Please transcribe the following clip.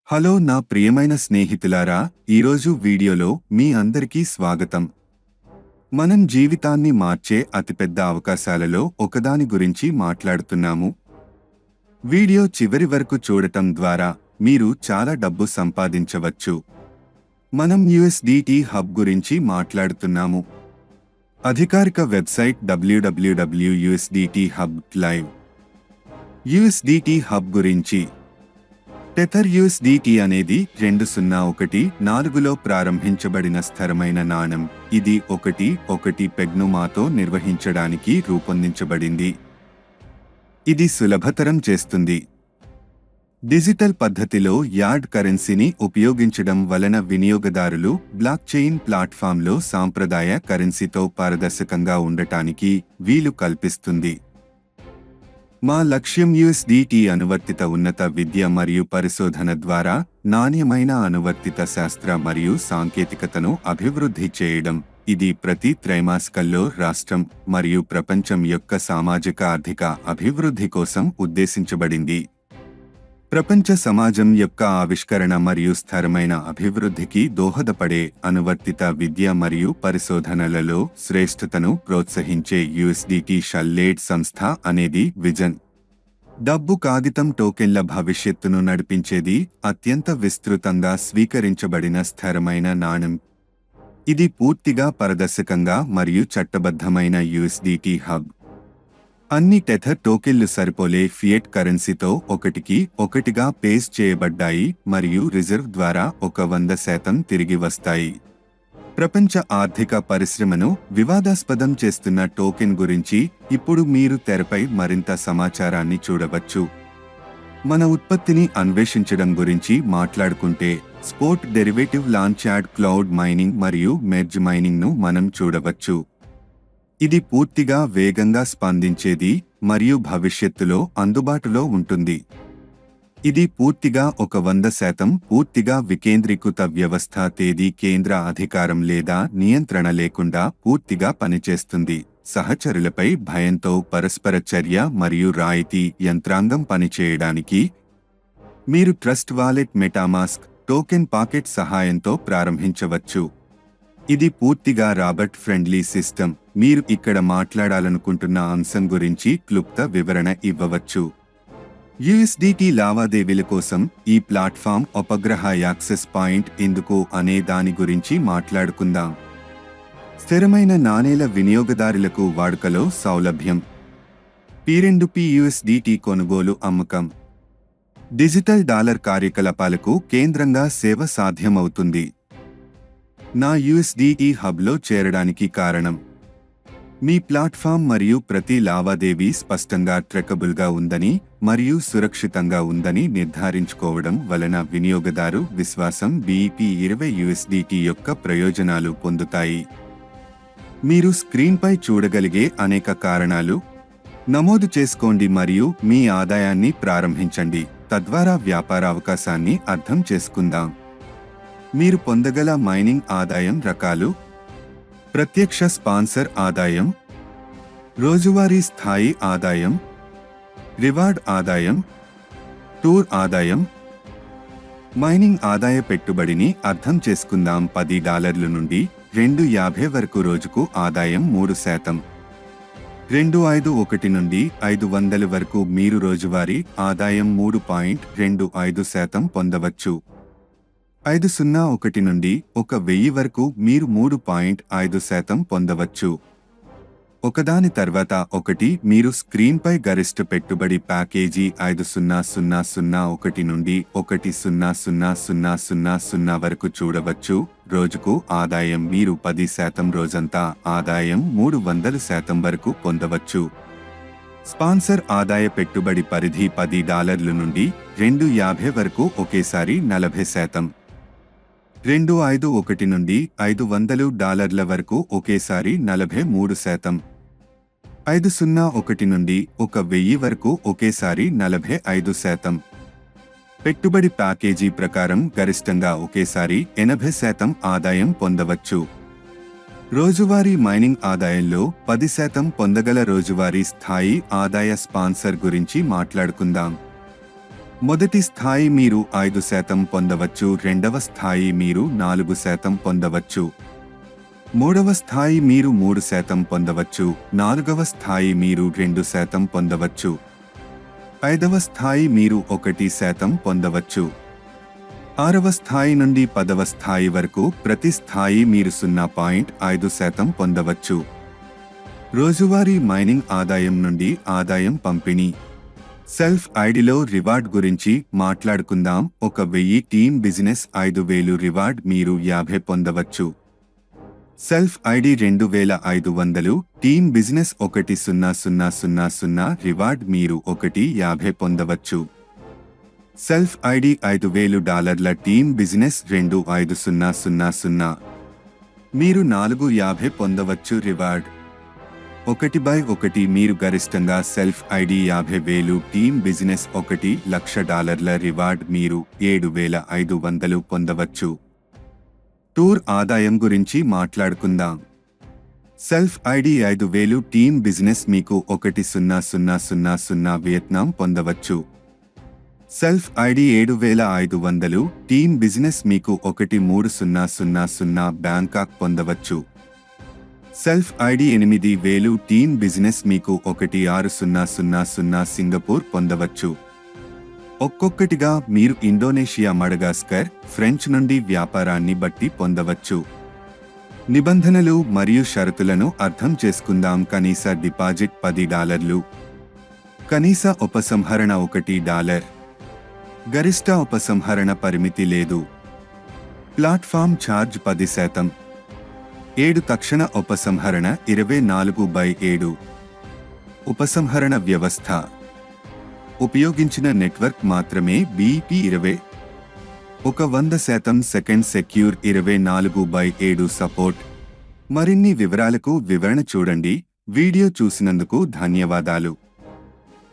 Hello నా ప్రియమైన స్నేహితులారా, ఈరోజు వీడియోలో మీ అందరికీ స్వాగతం. మనం జీవితాన్ని మార్చే అతిపెద్ద అవకాశాలలో ఒకదాని గురించి మాట్లాడుతున్నాము. వీడియో చివరి వరకు చూడటం ద్వారా మీరు చాలా డబ్బు సంపాదించవచ్చు. మనం USDT హబ్ గురించి మాట్లాడుతున్నాము. అధికారిక వెబ్సైట్ www.usdt.hub/live. USDT హబ్ గురించి టెథర్ USDT అనేది 2014లో ప్రారంభించబడిన స్థిరమైన నాణెం. ఇది 1.1 పెగ్నుమాతో నిర్వహించడానికి రూపొందించబడింది. ఇది సులభతరం చేస్తుంది. డిజిటల్ పద్ధతిలో యార్డ్ కరెన్సీని ఉపయోగించడం వలన వినియోగదారులు బ్లాక్చెయిన్ ప్లాట్ఫామ్లో సాంప్రదాయ కరెన్సీతో పారదర్శకంగా ఉండటానికి వీలు కల్పిస్తుంది. మా లక్ష్యం USDT అనువర్తిత ఉన్నత విద్య మరియు పరిశోధన ద్వారా నాణ్యమైన అనువర్తిత శాస్త్ర మరియు సాంకేతికతను అభివృద్ధి చేయడం. ఇది ప్రతి త్రైమాసికంలో రాష్ట్రం మరియు ప్రపంచం యొక్క సామాజిక ఆర్థిక అభివృద్ధి కోసం ఉద్దేశించబడింది. ప్రపంచ సమాజం యొక్క ఆవిష్కరణ మరియు స్థిరమైన అభివృద్ధికి దోహదపడే అనువర్తిత విద్య మరియు పరిశోధనలలో శ్రేష్ఠతను ప్రోత్సహించే USDT షల్లేడ్ సంస్థ అనేది విజన్. డబ్బు కాగితం టోకెన్ల భవిష్యత్తును నడిపించేది అత్యంత విస్తృతంగా స్వీకరించబడిన స్థిరమైన నాణెం. ఇది పూర్తిగా పారదర్శకంగా మరియు చట్టబద్ధమైన USDT హబ్. అన్ని టెథర్ టోకెన్లు సరిపోలే ఫియట్ కరెన్సీతో ఒకటికి ఒకటిగా పేస్ట్ చేయబడ్డాయి మరియు రిజర్వ్ ద్వారా 100% తిరిగి వస్తాయి. ప్రపంచ ఆర్థిక పరిశ్రమను వివాదాస్పదం చేస్తున్న టోకెన్ గురించి ఇప్పుడు మీరు తెరపై మరింత సమాచారాన్ని చూడవచ్చు. మన ఉత్పత్తిని అన్వేషించడం గురించి మాట్లాడుకుంటే స్పోర్ట్ డెరివేటివ్ లాంచ్యాడ్ క్లౌడ్ మైనింగ్ మరియు మెర్జ్ మైనింగ్ను మనం చూడవచ్చు. ఇది పూర్తిగా వేగంగా స్పందించేది మరియు భవిష్యత్తులో అందుబాటులో ఉంటుంది. ఇది పూర్తిగా 100% పూర్తిగా వికేంద్రీకృత వ్యవస్థ. తేదీ కేంద్ర అధికారం లేదా నియంత్రణ లేకుండా పూర్తిగా పనిచేస్తుంది. సహచరులపై భయంతో పరస్పర చర్య మరియు రాయితీ యంత్రాంగం పనిచేయడానికి మీరు trust wallet MetaMask token pocket సహాయంతో ప్రారంభించవచ్చు. ఇది పూర్తిగా రాబర్ట్ ఫ్రెండ్లీ సిస్టమ్. మీరు ఇక్కడ మాట్లాడాలనుకుంటున్న అంశం గురించి క్లుప్త వివరణ ఇవ్వవచ్చు. USDT లావాదేవీల కోసం ఈ ప్లాట్ఫామ్ ఉపగ్రహ యాక్సెస్ పాయింట్ ఎందుకు అనే దాని గురించి మాట్లాడుకుందాం. స్థిరమైన నాణేల వినియోగదారులకు వాడుకలో సౌలభ్యం. P2P USDT కొనుగోలు అమ్మకం. డిజిటల్ డాలర్ కార్యకలాపాలకు కేంద్రంగా సేవ సాధ్యమవుతుంది. నా USDT హబ్లో చేరడానికి కారణం మీ ప్లాట్ఫామ్ మరియు ప్రతి లావాదేవీ స్పష్టంగా ట్రెకబుల్గా ఉందని మరియు సురక్షితంగా ఉందని నిర్ధారించుకోవడం వలన వినియోగదారు విశ్వాసం BEP20 USDT యొక్క ప్రయోజనాలు పొందుతాయి. మీరు స్క్రీన్పై చూడగలిగే అనేక కారణాలు. నమోదు చేసుకోండి మరియు మీ ఆదాయాన్ని ప్రారంభించండి, తద్వారా వ్యాపార అవకాశాన్ని అర్థం చేసుకుందాం. మీరు పొందగల మైనింగ్ ఆదాయం రకాలు: ప్రత్యక్ష స్పాన్సర్ ఆదాయం, రోజువారీ స్థాయి ఆదాయం, రివార్డ్ ఆదాయం, టూర్ ఆదాయం. మైనింగ్ ఆదాయ పెట్టుబడిని అర్థం చేసుకుందాం. $10 నుండి $2.50 వరకు రోజుకు ఆదాయం 3%. $2.51 నుండి $500 వరకు మీరు రోజువారీ ఆదాయం 3.25% పొందవచ్చు. $501 నుండి $1,000 వరకు మీరు 3.5% పొందవచ్చు. ఒకదాని తర్వాత ఒకటి. మీరు స్క్రీన్పై గరిష్ట పెట్టుబడి ప్యాకేజీ $5,001 నుండి $1,00000 వరకు చూడవచ్చు. రోజుకు ఆదాయం మీరు 10%, రోజంతా ఆదాయం 300% వరకు పొందవచ్చు. స్పాన్సర్ ఆదాయ పెట్టుబడి పరిధి $10 నుండి $2.50 వరకు ఒకేసారి 40%. $251 నుండి $500 వరకు ఒకేసారి 43%. $501 నుండి $1,000 వరకు ఒకేసారి 45%. పెట్టుబడి ప్యాకేజీ ప్రకారం గరిష్టంగా ఒకేసారి 80% ఆదాయం పొందవచ్చు. రోజువారీ మైనింగ్ ఆదాయంలో 10% పొందగల రోజువారీ స్థాయి ఆదాయ స్పాన్సర్ గురించి మాట్లాడుకుందాం. మొదటి స్థాయి మీరు 5% పొందవచ్చు, రెండవ స్థాయి మీరు 4% పొందవచ్చు, మూడవ స్థాయి మీరు 3% పొందవచ్చు, నాలుగవ స్థాయి మీరు 2% పొందవచ్చు, ఐదవ స్థాయి మీరు 1% పొందవచ్చు, ఆరవ స్థాయి నుండి 10వ స్థాయి వరకు ప్రతి స్థాయి మీరు 0.5% పొందవచ్చు. రోజువారీ మైనింగ్ ఆదాయం నుండి ఆదాయం పంపిణీ. సెల్ఫ్ ఐడిలో రివార్డ్ గురించి మాట్లాడుకుందాం. 1000 టీమ్ బిజినెస్ 5000 రివార్డ్ మీరు 50 పొందవచ్చు. Self ID 2500 team business 1000 reward మీరు 150 పొందవచ్చు. సెల్ఫ్ ఐడి $5000 టీమ్ బిజినెస్ 25000 మీరు 450 పొందవచ్చు రివార్డ్. 1/1 మీరు గరిష్టంగా self ID 50000 team business $1,00,000 reward మీరు 7500 పొందవచ్చు. టూర్ ఆదాయం గురించి మాట్లాడుకుందాం. సెల్ఫ్ ఐడి 5000 టీమ్ బిజినెస్ మీకు 1000 వియత్నాం పొందవచ్చు. సెల్ఫ్ ఐడి 7500 టీమ్ బిజినెస్ మీకు 1300 బ్యాంకాక్ పొందవచ్చు. సెల్ఫ్ ఐడి 8000 టీమ్ బిజినెస్ మీకు 1600 సింగపూర్ పొందవచ్చు. ఒక్కొక్కటిగా మీరు ఇండోనేషియా, మడగాస్కర్, ఫ్రెంచ్ నుండి వ్యాపారాన్ని బట్టి పొందవచ్చు. నిబంధనలు మరియు షరతులను అర్థం చేసుకుందాం. కనీస డిపాజిట్ $10, కనీస ఉపసంహరణ $1, గరిష్ట ఉపసంహరణ పరిమితి లేదు. ప్లాట్ఫామ్ ఛార్జ్ 10%, 7 తక్షణ ఉపసంహరణ 24/7. ఉపసంహరణ వ్యవస్థ ఉపయోగించిన నెట్వర్క్ మాత్రమే BP20. 100% second secure 24/7 support. మరిన్ని వివరాలకు వివరణ చూడండి. వీడియో చూసినందుకు ధన్యవాదాలు.